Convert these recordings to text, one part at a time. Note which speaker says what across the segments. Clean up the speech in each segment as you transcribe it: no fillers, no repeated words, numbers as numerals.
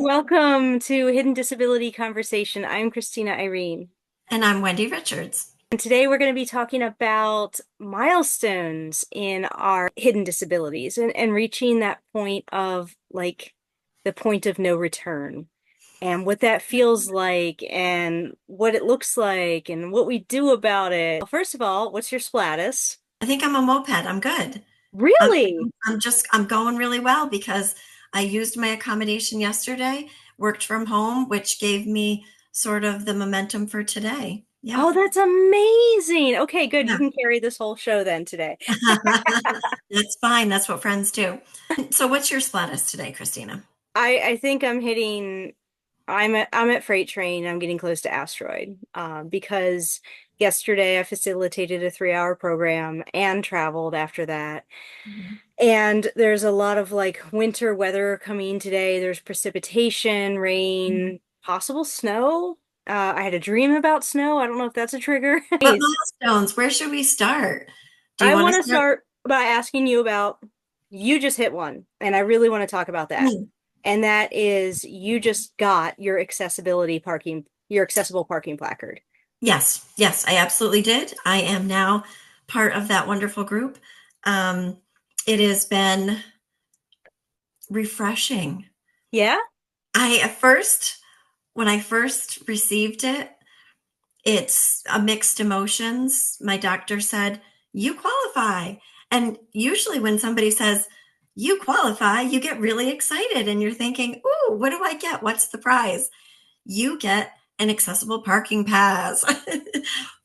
Speaker 1: Welcome to Hidden Disability Conversation. I'm Christina Irene.
Speaker 2: And I'm Wendy Richards.
Speaker 1: And today we're going to be talking about milestones in our hidden disabilities and reaching that point of the point of no return and what that feels like and what it looks like and what we do about it. Well, first of all, what's your splatus?
Speaker 2: I think I'm a moped. I'm good. I'm,
Speaker 1: Really?
Speaker 2: I'm going really well because I used my accommodation yesterday, worked from home, which gave me sort of the momentum for today. Yeah.
Speaker 1: Oh, that's amazing. Okay, good. You
Speaker 2: Yeah.
Speaker 1: can carry this whole show then today.
Speaker 2: That's fine. That's what friends do. So what's your status today, Christina?
Speaker 1: I think I'm hitting I'm at freight train. I'm getting close to asteroid because yesterday I facilitated a 3-hour program and traveled after that.
Speaker 2: Mhm.
Speaker 1: And there's a lot of winter weather coming today. There's precipitation, rain, possible snow. I had a dream about snow. I don't know if that's a trigger.
Speaker 2: What milestones? Where should we start? Do you
Speaker 1: I
Speaker 2: want to
Speaker 1: want to
Speaker 2: start?
Speaker 1: start by asking you about you just hit one, and I really want to talk about that.
Speaker 2: Hmm.
Speaker 1: And that is you just got your accessible parking placard.
Speaker 2: Yes, yes, I absolutely did. I am now part of that wonderful group. Um, it has been refreshing.
Speaker 1: Yeah?
Speaker 2: I at first, when I first received it, it's a mixed emotions. My doctor said, "You qualify." And usually when somebody says, "You qualify," you get really excited and you're thinking, "Ooh, what do I get? What's the prize?" You get an accessible parking pass.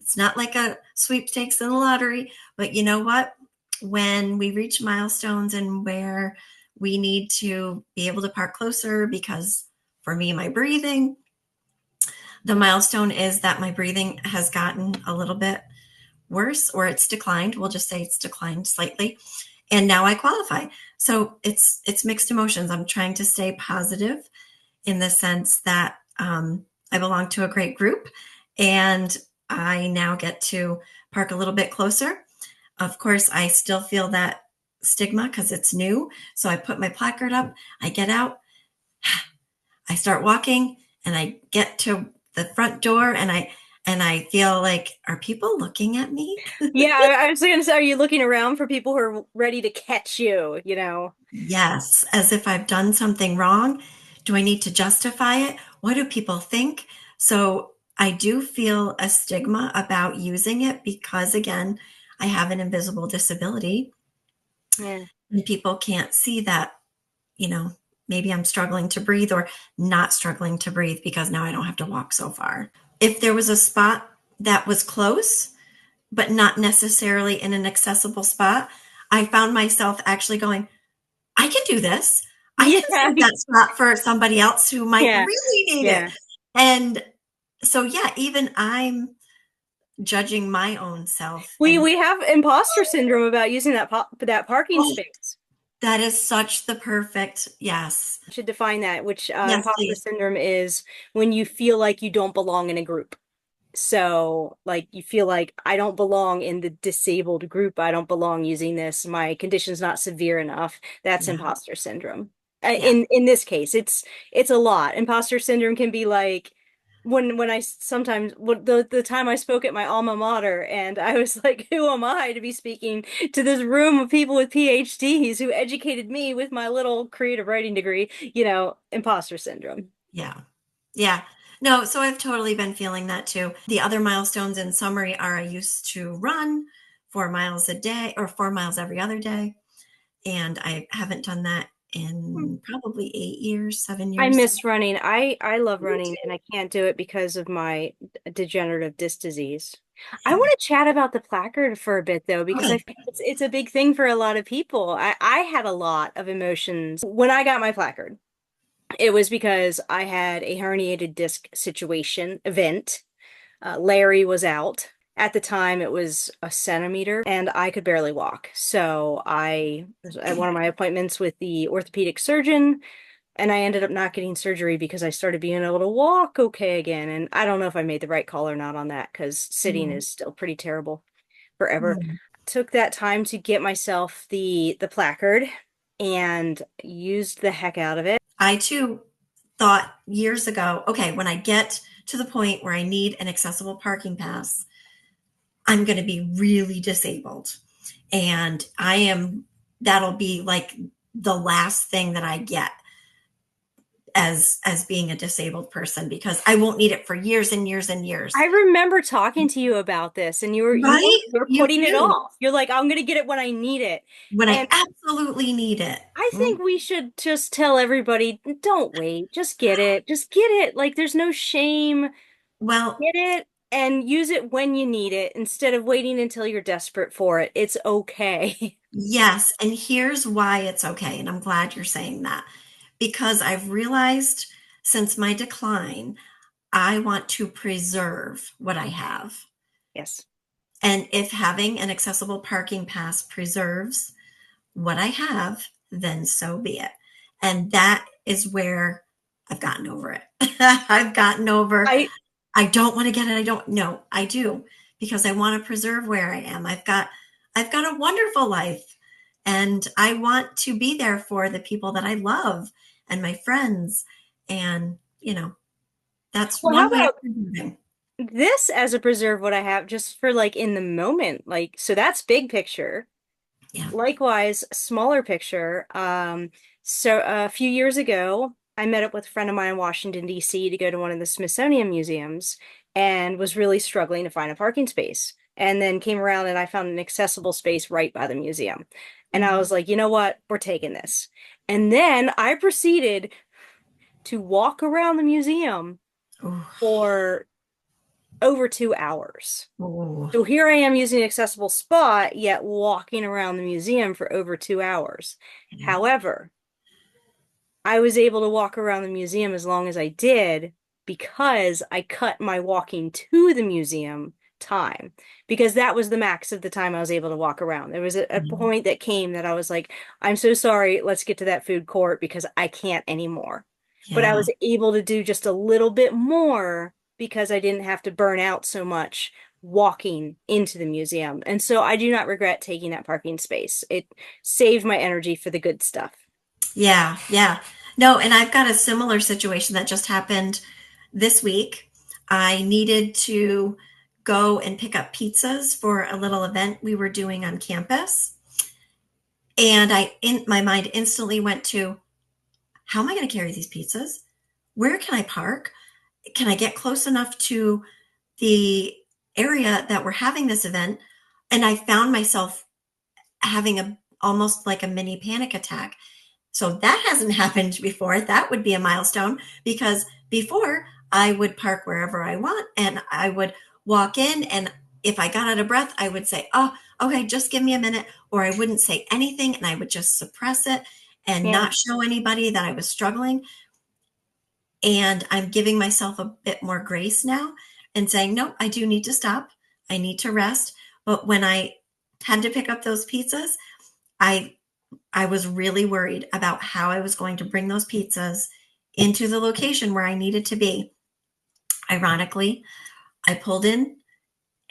Speaker 2: It's not like a sweepstakes in the lottery, but you know what? When we reach milestones and where we need to be able to park closer, because for me, my breathing, the milestone is that my breathing has gotten a little bit worse or it's declined. We'll just say it's declined slightly. And now I qualify. So it's mixed emotions. I'm trying to stay positive in the sense that I belong to a great group and I now get to park a little bit closer. Of course, I still feel that stigma because it's new. So I put my placard up, I get out, I start walking, and I get to the front door and I feel like, are people looking at me?
Speaker 1: Yeah, I was gonna say, are you looking around for people who are ready to catch you, you know?
Speaker 2: Yes, as if I've done something wrong. Do I need to justify it? What do people think? So I do feel a stigma about using it because, again, I have an invisible disability
Speaker 1: Yeah.
Speaker 2: and people can't see that, you know, maybe I'm struggling to breathe or not struggling to breathe because now I don't have to walk so far. If there was a spot that was close, but not necessarily in an accessible spot, I found myself actually going, I can do this. I can
Speaker 1: Yeah.
Speaker 2: save that spot for somebody else who might
Speaker 1: Yeah.
Speaker 2: really need it.
Speaker 1: Yeah.
Speaker 2: And so, yeah, even I'm judging my own self.
Speaker 1: We
Speaker 2: And
Speaker 1: we have imposter syndrome about using that parking
Speaker 2: oh,
Speaker 1: space.
Speaker 2: that is such the perfect yes.
Speaker 1: Should define that, which
Speaker 2: Yes,
Speaker 1: imposter
Speaker 2: please.
Speaker 1: syndrome is when you feel like you don't belong in a group. So, like, you feel like I don't belong in the disabled group. I don't belong using this. My condition's not severe enough. That's
Speaker 2: Yeah.
Speaker 1: imposter syndrome.
Speaker 2: Yeah.
Speaker 1: In this case, it's a lot. Imposter syndrome can be like when I sometimes the time I spoke at my alma mater and I was like, who am I to be speaking to this room of people with PhDs who educated me with my little creative writing degree, imposter syndrome.
Speaker 2: Yeah. Yeah. No, so I've totally been feeling that too. The other milestones in summary are I used to run 4 miles a day or 4 miles every other day. And I haven't done that in probably 8 years, seven
Speaker 1: I
Speaker 2: years.
Speaker 1: miss running. I love
Speaker 2: Me
Speaker 1: running and
Speaker 2: too.
Speaker 1: I can't do it because of my degenerative disc disease. I
Speaker 2: Yeah.
Speaker 1: want to chat about the placard for a bit though, because I
Speaker 2: Okay.
Speaker 1: think it's a big thing for a lot of people. I had a lot of emotions when I got my placard. It was because I had a herniated disc situation event. Larry was out. At the time, it was a centimeter, and I could barely walk. So I was at one of my appointments with the orthopedic surgeon, and I ended up not getting surgery because I started being able to walk okay again. And I don't know if I made the right call or not on that because sitting
Speaker 2: Mm,
Speaker 1: is still pretty terrible forever.
Speaker 2: mm.
Speaker 1: Took that time to get myself the placard and used the heck out of it.
Speaker 2: I too thought years ago, okay, when I get to the point where I need an accessible parking pass, I'm going to be really disabled. And that'll be like the last thing that I get as being a disabled person, because I won't need it for years and years and years.
Speaker 1: I remember talking to you about this, and
Speaker 2: Right?
Speaker 1: you were
Speaker 2: You
Speaker 1: putting it
Speaker 2: do.
Speaker 1: off. You're like, I'm gonna get it when I need it.
Speaker 2: When I
Speaker 1: And
Speaker 2: absolutely need it.
Speaker 1: I think we should just tell everybody, don't wait, just get it. Just get it. Like there's no shame.
Speaker 2: Well,
Speaker 1: Get it and use it when you need it instead of waiting until you're desperate for it. It's okay.
Speaker 2: yes. And here's why it's okay. And I'm glad you're saying that, because I've realized since my decline, I want to preserve what I have.
Speaker 1: Yes.
Speaker 2: And if having an accessible parking pass preserves what I have, then so be it. And that is where I've gotten over it. I've gotten over,
Speaker 1: I
Speaker 2: I don't want to get it. I don't know. I do, because I want to preserve where I am. I've got a wonderful life, and I want to be there for the people that I love and my friends. And, that's
Speaker 1: Well, how
Speaker 2: one way of
Speaker 1: about
Speaker 2: preserving.
Speaker 1: this as a preserve what I have just for like in the moment? Like, so that's big picture.
Speaker 2: Yeah.
Speaker 1: Likewise, smaller picture. So a few years ago, I met up with a friend of mine in Washington, D.C. to go to one of the Smithsonian museums and was really struggling to find a parking space. And then came around and I found an accessible space right by the museum. And I
Speaker 2: Mhm.
Speaker 1: was like, you know what? We're taking this. And then I proceeded to walk around the museum
Speaker 2: Ooh.
Speaker 1: for over 2 hours.
Speaker 2: Ooh.
Speaker 1: So here I am using an accessible spot, yet walking around the museum for over 2 hours.
Speaker 2: Yeah.
Speaker 1: However, I was able to walk around the museum as long as I did because I cut my walking to the museum time because that was the max of the time I was able to walk around. There was a
Speaker 2: Mhm.
Speaker 1: point that came that I was like, I'm so sorry, let's get to that food court because I can't anymore. But I
Speaker 2: Yeah.
Speaker 1: was able to do just a little bit more because I didn't have to burn out so much walking into the museum. And so I do not regret taking that parking space. It saved my energy for the good stuff.
Speaker 2: Yeah. Yeah. No, and I've got a similar situation that just happened this week. I needed to go and pick up pizzas for a little event we were doing on campus. And in my mind instantly went to, how am I going to carry these pizzas? Where can I park? Can I get close enough to the area that we're having this event? And I found myself having a almost like a mini panic attack. So that hasn't happened before. That would be a milestone, because before I would park wherever I want and I would walk in, and if I got out of breath, I would say, "Oh, okay, just give me a minute," or I wouldn't say anything and I would just suppress it and
Speaker 1: Yeah.
Speaker 2: not show anybody that I was struggling. And I'm giving myself a bit more grace now and saying, "No, I do need to stop. I need to rest." But when I had to pick up those pizzas, I I was really worried about how I was going to bring those pizzas into the location where I needed to be. Ironically, I pulled in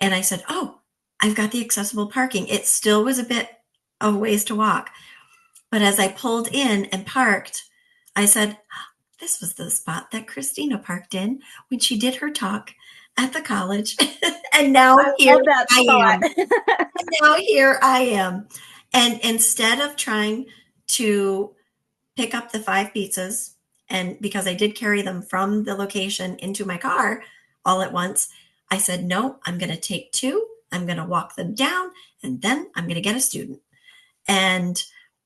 Speaker 2: and I said, "Oh, I've got the accessible parking." It still was a bit of a ways to walk. But as I pulled in and parked, I said, "This was the spot that Christina parked in when she did her talk at the college." And
Speaker 1: I
Speaker 2: now here
Speaker 1: love that
Speaker 2: I
Speaker 1: spot.
Speaker 2: am. And now here I am. And instead of trying to pick up the 5 pizzas, and because I did carry them from the location into my car all at once, I said, "No, I'm going to take 2. I'm going to walk them down, and then I'm going to get a student." And
Speaker 1: Look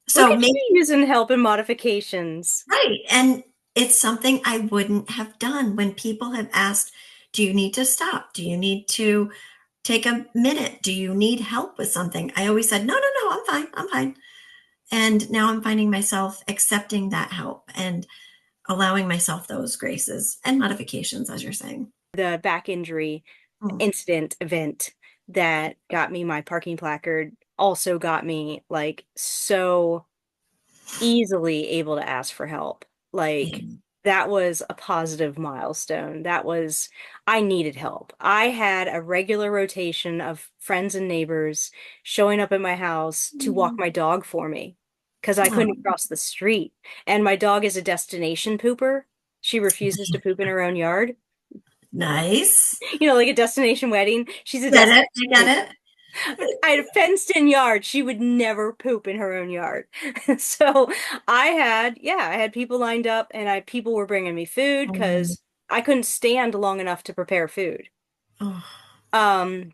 Speaker 2: so
Speaker 1: at
Speaker 2: maybe,
Speaker 1: you using help and modifications.
Speaker 2: right. And it's something I wouldn't have done when people have asked, "Do you need to stop? Do you need to take a minute? Do you need help with something?" I always said, "No, no, no, I'm fine. I'm fine." And now I'm finding myself accepting that help and allowing myself those graces and modifications, as you're saying.
Speaker 1: The back injury
Speaker 2: Mm.
Speaker 1: incident event that got me my parking placard also got me like so easily able to ask for help. Like
Speaker 2: Yeah.
Speaker 1: that was a positive milestone. I needed help. I had a regular rotation of friends and neighbors showing up at my house to walk
Speaker 2: Mm.
Speaker 1: my dog for me because I
Speaker 2: Oh,
Speaker 1: couldn't cross the street. And my dog is a destination pooper. She refuses to poop in her own yard.
Speaker 2: Nice.
Speaker 1: Like a destination wedding. She's a
Speaker 2: Get it?
Speaker 1: destination
Speaker 2: I get
Speaker 1: pooper.
Speaker 2: it.
Speaker 1: I had a fenced-in yard. She would never poop in her own yard. So I had people lined up, and people were bringing me food
Speaker 2: Oh,
Speaker 1: because I couldn't stand long enough to prepare food.
Speaker 2: oh,
Speaker 1: Um,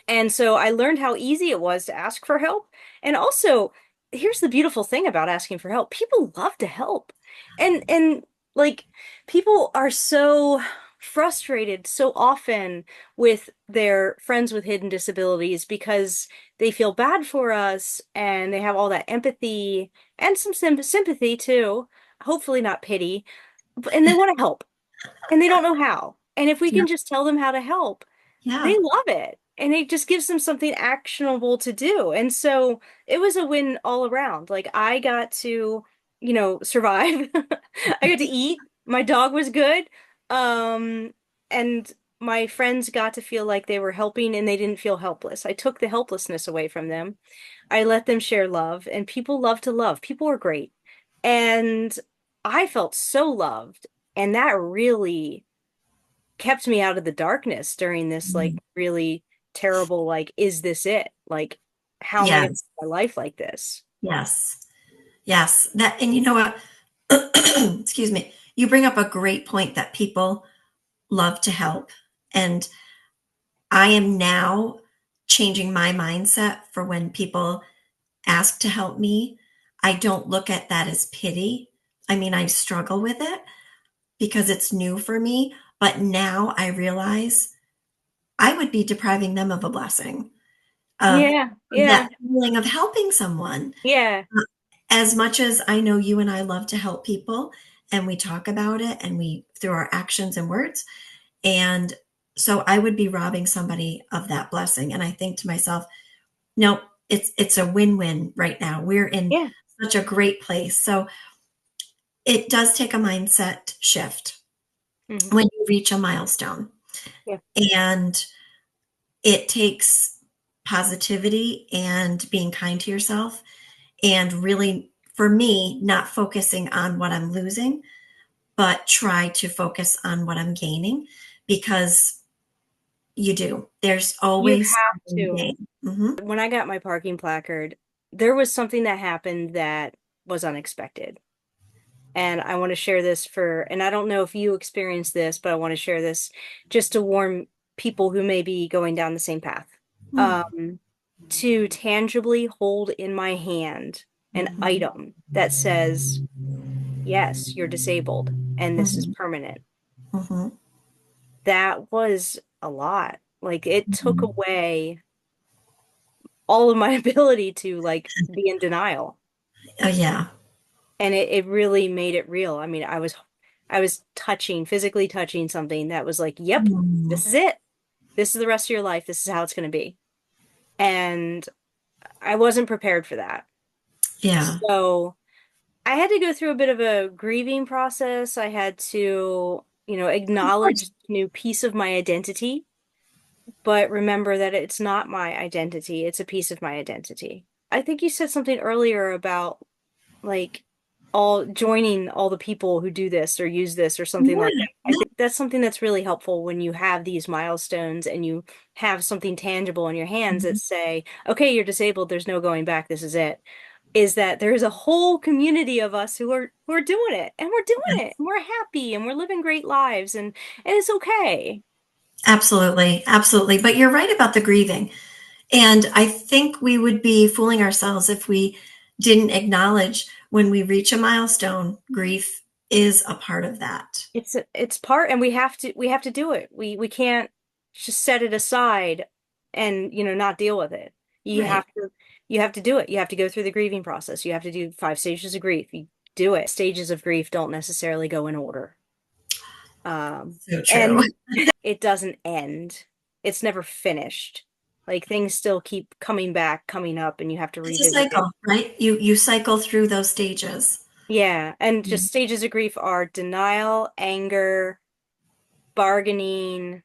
Speaker 1: And so I learned how easy it was to ask for help. And also, here's the beautiful thing about asking for help. People love to help. And like people are so frustrated so often with their friends with hidden disabilities because they feel bad for us and they have all that empathy and some sympathy too, hopefully not pity, and they want to help and they don't know how. And if we
Speaker 2: yeah,
Speaker 1: can just tell them how to help, they
Speaker 2: yeah.
Speaker 1: love it. And it just gives them something actionable to do. And so it was a win all around. Like I got to, survive. I got to eat. My dog was good. And my friends got to feel like they were helping and they didn't feel helpless. I took the helplessness away from them. I let them share love, and people love to love. People are great. And I felt so loved. And that really kept me out of the darkness during this like
Speaker 2: Mm.
Speaker 1: really terrible, like, is this it? Like, how am I going to
Speaker 2: Yes,
Speaker 1: live my life like this?
Speaker 2: yes, yes. That, and you know what? Excuse me. You bring up a great point that people love to help. And I am now changing my mindset for when people ask to help me. I don't look at that as pity. I mean, I struggle with it because it's new for me. But now I realize I would be depriving them of a blessing, of
Speaker 1: Yeah,
Speaker 2: that
Speaker 1: yeah,
Speaker 2: feeling of helping someone.
Speaker 1: yeah,
Speaker 2: As much as I know you and I love to help people and we talk about it and we through our actions and words, and so I would be robbing somebody of that blessing. And I think to myself, no, it's a win-win right now. We're in
Speaker 1: yeah.
Speaker 2: such a great place. So it does take a mindset shift
Speaker 1: Hmm.
Speaker 2: when you reach a milestone.
Speaker 1: Yeah.
Speaker 2: And it takes positivity and being kind to yourself and really, for me, not focusing on what I'm losing, but try to focus on what I'm gaining because you do. There's
Speaker 1: You
Speaker 2: always
Speaker 1: have
Speaker 2: something to
Speaker 1: to.
Speaker 2: gain. Hmm.
Speaker 1: When I got my parking placard, there was something that happened that was unexpected. And I want to share this and I don't know if you experienced this, but I want to share this just to warn people who may be going down the same path. Um, to tangibly hold in my hand an
Speaker 2: Hmm.
Speaker 1: item that says, yes, you're disabled and this is
Speaker 2: Hmm.
Speaker 1: permanent.
Speaker 2: Hmm.
Speaker 1: That was a lot. Like it took
Speaker 2: Hmm.
Speaker 1: away all of my ability to like be in denial.
Speaker 2: Oh, yeah.
Speaker 1: And it really made it real. I mean, I was physically touching something that was like, yep,
Speaker 2: Mm.
Speaker 1: this is it. This is the rest of your life. This is how it's going to be. And I wasn't prepared for that.
Speaker 2: Yeah.
Speaker 1: So I had to go through a bit of a grieving process. I had to,
Speaker 2: Of course.
Speaker 1: acknowledge a new piece of my identity, but remember that it's not my identity. It's a piece of my identity. I think you said something earlier about like all joining all the people who do this or use this or something like
Speaker 2: Yeah.
Speaker 1: that. I think that's something that's really helpful when you have these milestones and you have something tangible in your hands that
Speaker 2: Mhm.
Speaker 1: say, okay, you're disabled, there's no going back, this is it. Is that there's a whole community of us who are doing it and we're doing it
Speaker 2: Yes.
Speaker 1: and we're happy and we're living great lives and it's okay.
Speaker 2: Absolutely. Absolutely. But you're right about the grieving. And I think we would be fooling ourselves if we didn't acknowledge when we reach a milestone, grief is a part of that.
Speaker 1: It's part and we have to do it. We can't just set it aside and not deal with it. You
Speaker 2: Right.
Speaker 1: have to you have to do it. You have to go through the grieving process. You have to do 5 stages of grief. You do it. Stages of grief don't necessarily go in order.
Speaker 2: So true.
Speaker 1: And it doesn't end. It's never finished. Like things still keep coming back, coming up, and you have to
Speaker 2: It's a
Speaker 1: revisit it.
Speaker 2: cycle, right? You cycle through those stages.
Speaker 1: Yeah, and
Speaker 2: Mm.
Speaker 1: just stages of grief are denial, anger, bargaining,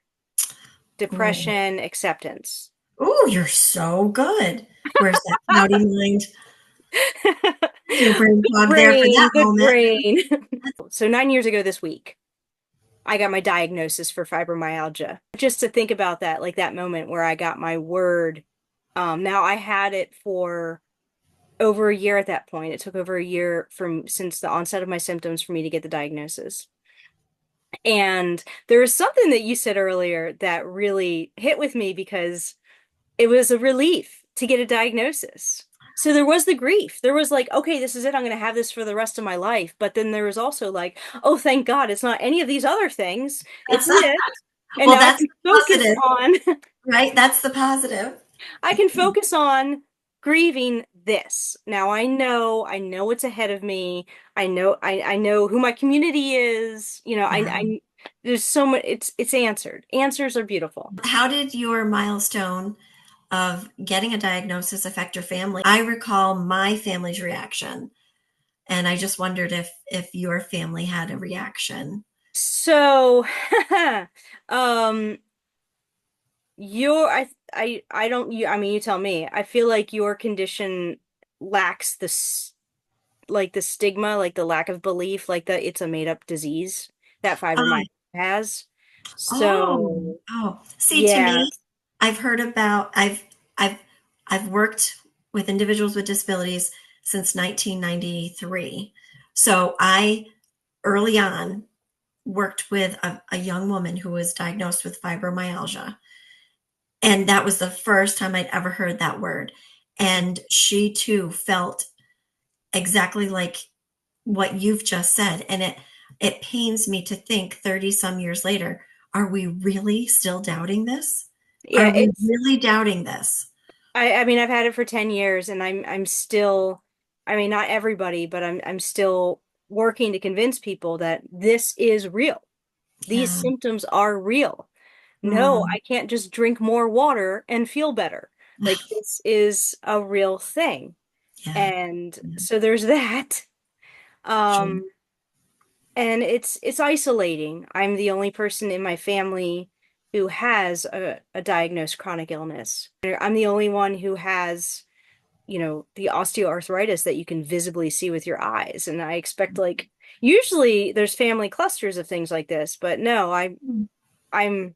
Speaker 2: Oh,
Speaker 1: depression, acceptance.
Speaker 2: oh, you're so good. Where's that cloudy mind? Do a brain
Speaker 1: Good
Speaker 2: fog there for
Speaker 1: brain,
Speaker 2: that
Speaker 1: good
Speaker 2: moment.
Speaker 1: brain. So 9 years ago this week, I got my diagnosis for fibromyalgia. Just to think about that, like that moment where I got my word. Now I had it for over a year at that point. It took over a year from since the onset of my symptoms for me to get the diagnosis. And there was something that you said earlier that really hit with me because it was a relief to get a diagnosis. So there was the grief. There was like, okay, this is it. I'm going to have this for the rest of my life. But then there was also like, oh, thank God, it's not any of these other things. It's
Speaker 2: That's
Speaker 1: this. And
Speaker 2: well,
Speaker 1: now I
Speaker 2: that's
Speaker 1: can
Speaker 2: the
Speaker 1: focus
Speaker 2: positive,
Speaker 1: on
Speaker 2: right? That's the positive.
Speaker 1: I can focus on grieving this. Now I know what's ahead of me. I know who my community is.
Speaker 2: Yeah.
Speaker 1: There's so much it's answered. Answers are beautiful.
Speaker 2: How did your milestone of getting a diagnosis affect your family? I recall my family's reaction, and I just wondered if your family had a reaction.
Speaker 1: So, um, your I don't you I mean you tell me. I feel like your condition lacks like the stigma, like the lack of belief, like the it's a made up disease that
Speaker 2: Oh,
Speaker 1: fibromyalgia has.
Speaker 2: oh,
Speaker 1: So,
Speaker 2: oh. See, to
Speaker 1: yeah,
Speaker 2: me, I've heard about I've I've worked with individuals with disabilities since 1993. So I early on worked with a young woman who was diagnosed with fibromyalgia. And that was the first time I'd ever heard that word. And she too felt exactly like what you've just said. And it pains me to think 30 some years later, are we really still doubting this?
Speaker 1: yeah,
Speaker 2: Are we really doubting this?
Speaker 1: I mean I've had it for 10 years and I'm still I mean not everybody, but I'm still working to convince people that this is real. These
Speaker 2: Yeah.
Speaker 1: symptoms are real. No,
Speaker 2: Mm,
Speaker 1: I can't just drink more water and feel better. Like this is a real thing.
Speaker 2: yeah.
Speaker 1: And
Speaker 2: Yeah.
Speaker 1: so there's that.
Speaker 2: True.
Speaker 1: Um, and it's isolating. I'm the only person in my family who has a diagnosed chronic illness. I'm the only one who has, the osteoarthritis that you can visibly see with your eyes. And I expect like usually there's family clusters of things like this, but no, I'm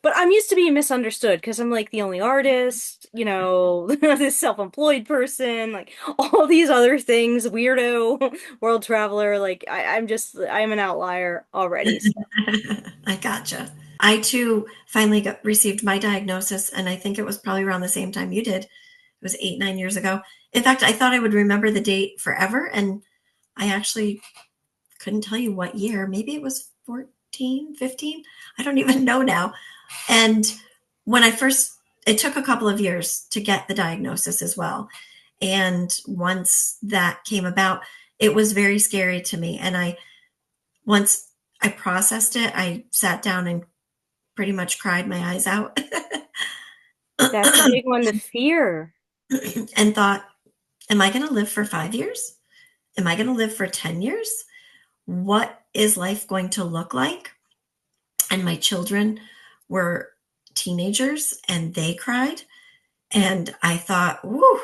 Speaker 1: but I'm used to being misunderstood because I'm like the only artist, this self-employed person, like all these other things, weirdo, world traveler. Like I'm an outlier already. So
Speaker 2: I gotcha. I too finally received my diagnosis, and I think it was probably around the same time you did. It was 8, 9 years ago. In fact, I thought I would remember the date forever, and I actually couldn't tell you what year. Maybe it was 14, 15. I don't even know now. And when I first, it took a couple of years to get the diagnosis as well. And once that came about, it was very scary to me. And once I processed it, I sat down and pretty much cried my eyes out
Speaker 1: that's a big one, the fear.
Speaker 2: and thought, am I going to live for 5 years? Am I going to live for 10 years? What is life going to look like? And my children were teenagers and they cried. And I thought, whoo,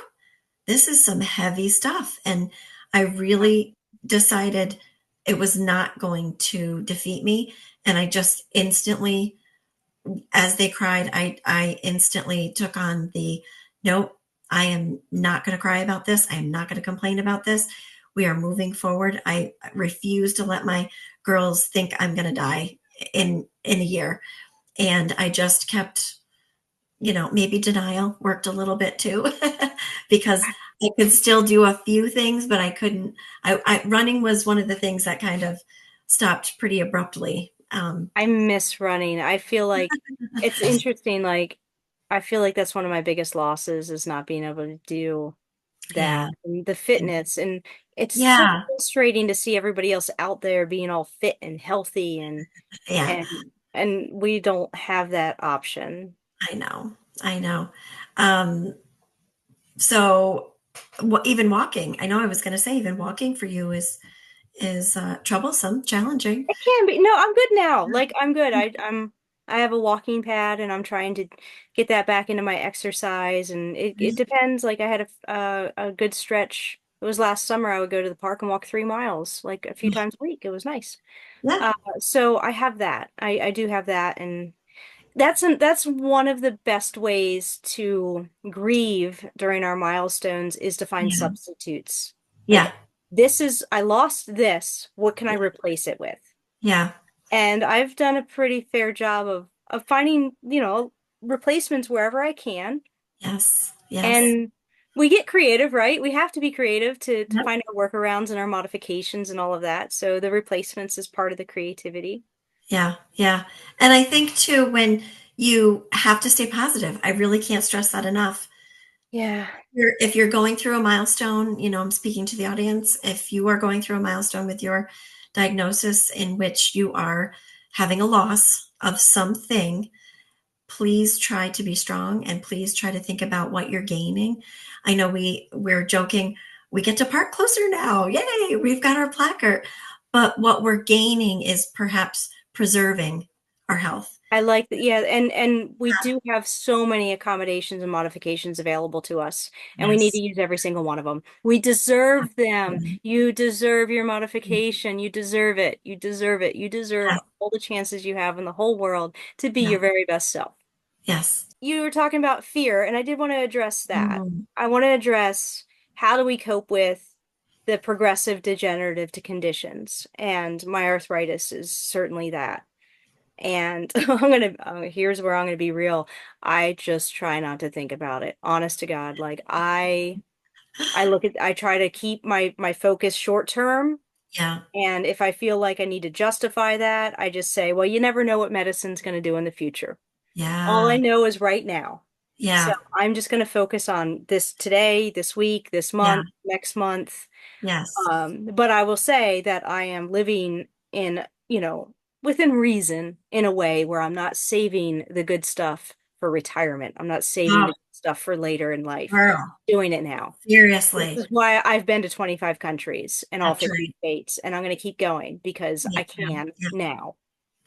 Speaker 2: this is some heavy stuff. And I really decided it was not going to defeat me. And I just instantly, as they cried, I instantly took on the nope, I am not going to cry about this. I am not going to complain about this. We are moving forward. I refuse to let my girls think I'm going to die in a year. And I just kept, maybe denial worked a little bit too, because I could still do a few things, but I couldn't. Running was one of the things that kind of stopped pretty abruptly.
Speaker 1: I miss running. I feel like it's interesting. Like I feel like that's one of my biggest losses is not being able to do
Speaker 2: Yeah.
Speaker 1: that and the fitness. And it's so
Speaker 2: Yeah.
Speaker 1: frustrating to see everybody else out there being all fit and healthy
Speaker 2: Yeah.
Speaker 1: and we don't have that option.
Speaker 2: I know. I know. Um, so even walking, I know I was going to say even walking for you is troublesome, challenging.
Speaker 1: It can be. No, I'm good now. Like I'm good. I have a walking pad and I'm trying to get that back into my exercise and it depends. Like I had a good stretch It was last summer. I would go to the park and walk 3 miles, like a few times a week. It was nice.
Speaker 2: Yeah.
Speaker 1: So I have that. I do have that, and that's one of the best ways to grieve during our milestones is to find
Speaker 2: Yeah.
Speaker 1: substitutes. Like,
Speaker 2: Yeah.
Speaker 1: I lost this. What can I replace it with?
Speaker 2: Yeah.
Speaker 1: And I've done a pretty fair job of finding, replacements wherever I can.
Speaker 2: Yes. Yes.
Speaker 1: And we get creative, right? We have to be creative to
Speaker 2: Yep.
Speaker 1: find our workarounds and our modifications and all of that. So the replacements is part of the creativity.
Speaker 2: Yeah. Yeah. And I think too, when you have to stay positive, I really can't stress that enough.
Speaker 1: Yeah.
Speaker 2: If you're going through a milestone, I'm speaking to the audience. If you are going through a milestone with your diagnosis in which you are having a loss of something, please try to be strong and please try to think about what you're gaining. I know we're joking, we get to park closer now. Yay, we've got our placard. But what we're gaining is perhaps preserving our health.
Speaker 1: I like that. Yeah, and we do have so many accommodations and modifications available to us, and we need to
Speaker 2: Yes.
Speaker 1: use every single one of them. We deserve them. You deserve your modification. You deserve it. You deserve it. You deserve
Speaker 2: Yeah.
Speaker 1: all the chances you have in the whole world to be
Speaker 2: Yeah.
Speaker 1: your very best self.
Speaker 2: Yes.
Speaker 1: You were talking about fear, and I did want to address that.
Speaker 2: Mm.
Speaker 1: I want to address how do we cope with the progressive degenerative to conditions, and my arthritis is certainly that. And here's where I'm gonna be real. I just try not to think about it. Honest to God, like I try to keep my focus short term.
Speaker 2: Yeah.
Speaker 1: And if I feel like I need to justify that, I just say, well, you never know what medicine's gonna do in the future. All I
Speaker 2: Yeah.
Speaker 1: know is right now. So
Speaker 2: Yeah.
Speaker 1: I'm just gonna focus on this today, this week, this
Speaker 2: Yeah.
Speaker 1: month, next month.
Speaker 2: Yes.
Speaker 1: But I will say that I am living in, within reason in a way where I'm not saving the good stuff for retirement. I'm not saving
Speaker 2: Oh,
Speaker 1: the good stuff for later in life.
Speaker 2: girl.
Speaker 1: Doing it now. This
Speaker 2: Seriously.
Speaker 1: is why I've been to 25 countries and all
Speaker 2: That's
Speaker 1: 50
Speaker 2: right.
Speaker 1: states, and I'm going to keep going because
Speaker 2: Yeah.
Speaker 1: I can
Speaker 2: Yeah.
Speaker 1: now.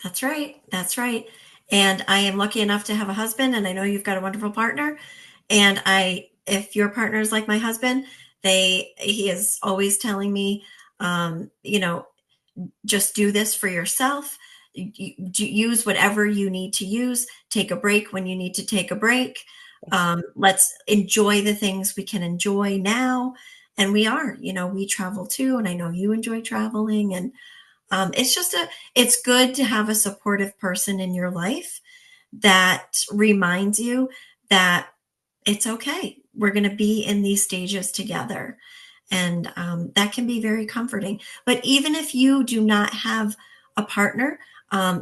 Speaker 2: That's right. That's right. And I am lucky enough to have a husband, and I know you've got a wonderful partner. And if your partner is like my husband, he is always telling me, um, you know, just do this for yourself. Use whatever you need to use. Take a break when you need to take a break.
Speaker 1: Yes.
Speaker 2: Let's enjoy the things we can enjoy now. And we travel too. And I know you enjoy traveling. And it's good to have a supportive person in your life that reminds you that it's okay. We're going to be in these stages together. And that can be very comforting. But even if you do not have a partner,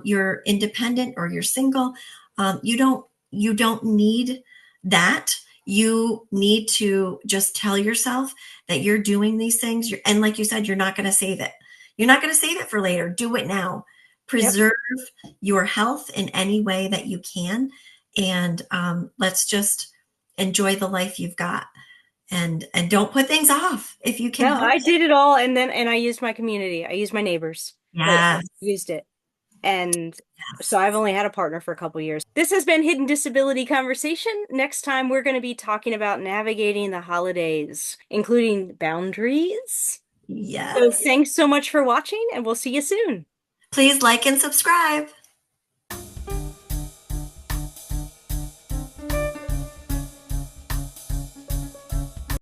Speaker 2: you're independent or you're single, you don't need that. You need to just tell yourself that you're doing these things. And like you said, you're not going to save it. You're not going to save it for later. Do it now.
Speaker 1: Yep.
Speaker 2: Preserve your health in any way that you can. And let's just enjoy the life you've got, and don't put things off if you can
Speaker 1: No,
Speaker 2: help
Speaker 1: I
Speaker 2: it.
Speaker 1: did it all, and I used my community. I used my neighbors, but I
Speaker 2: Yes.
Speaker 1: used it. And so
Speaker 2: Yes.
Speaker 1: I've only had a partner for a couple years. This has been Hidden Disability Conversation. Next time, we're going to be talking about navigating the holidays, including boundaries. So
Speaker 2: Yes.
Speaker 1: thanks so much for watching, and we'll see you soon.
Speaker 2: Please like and subscribe.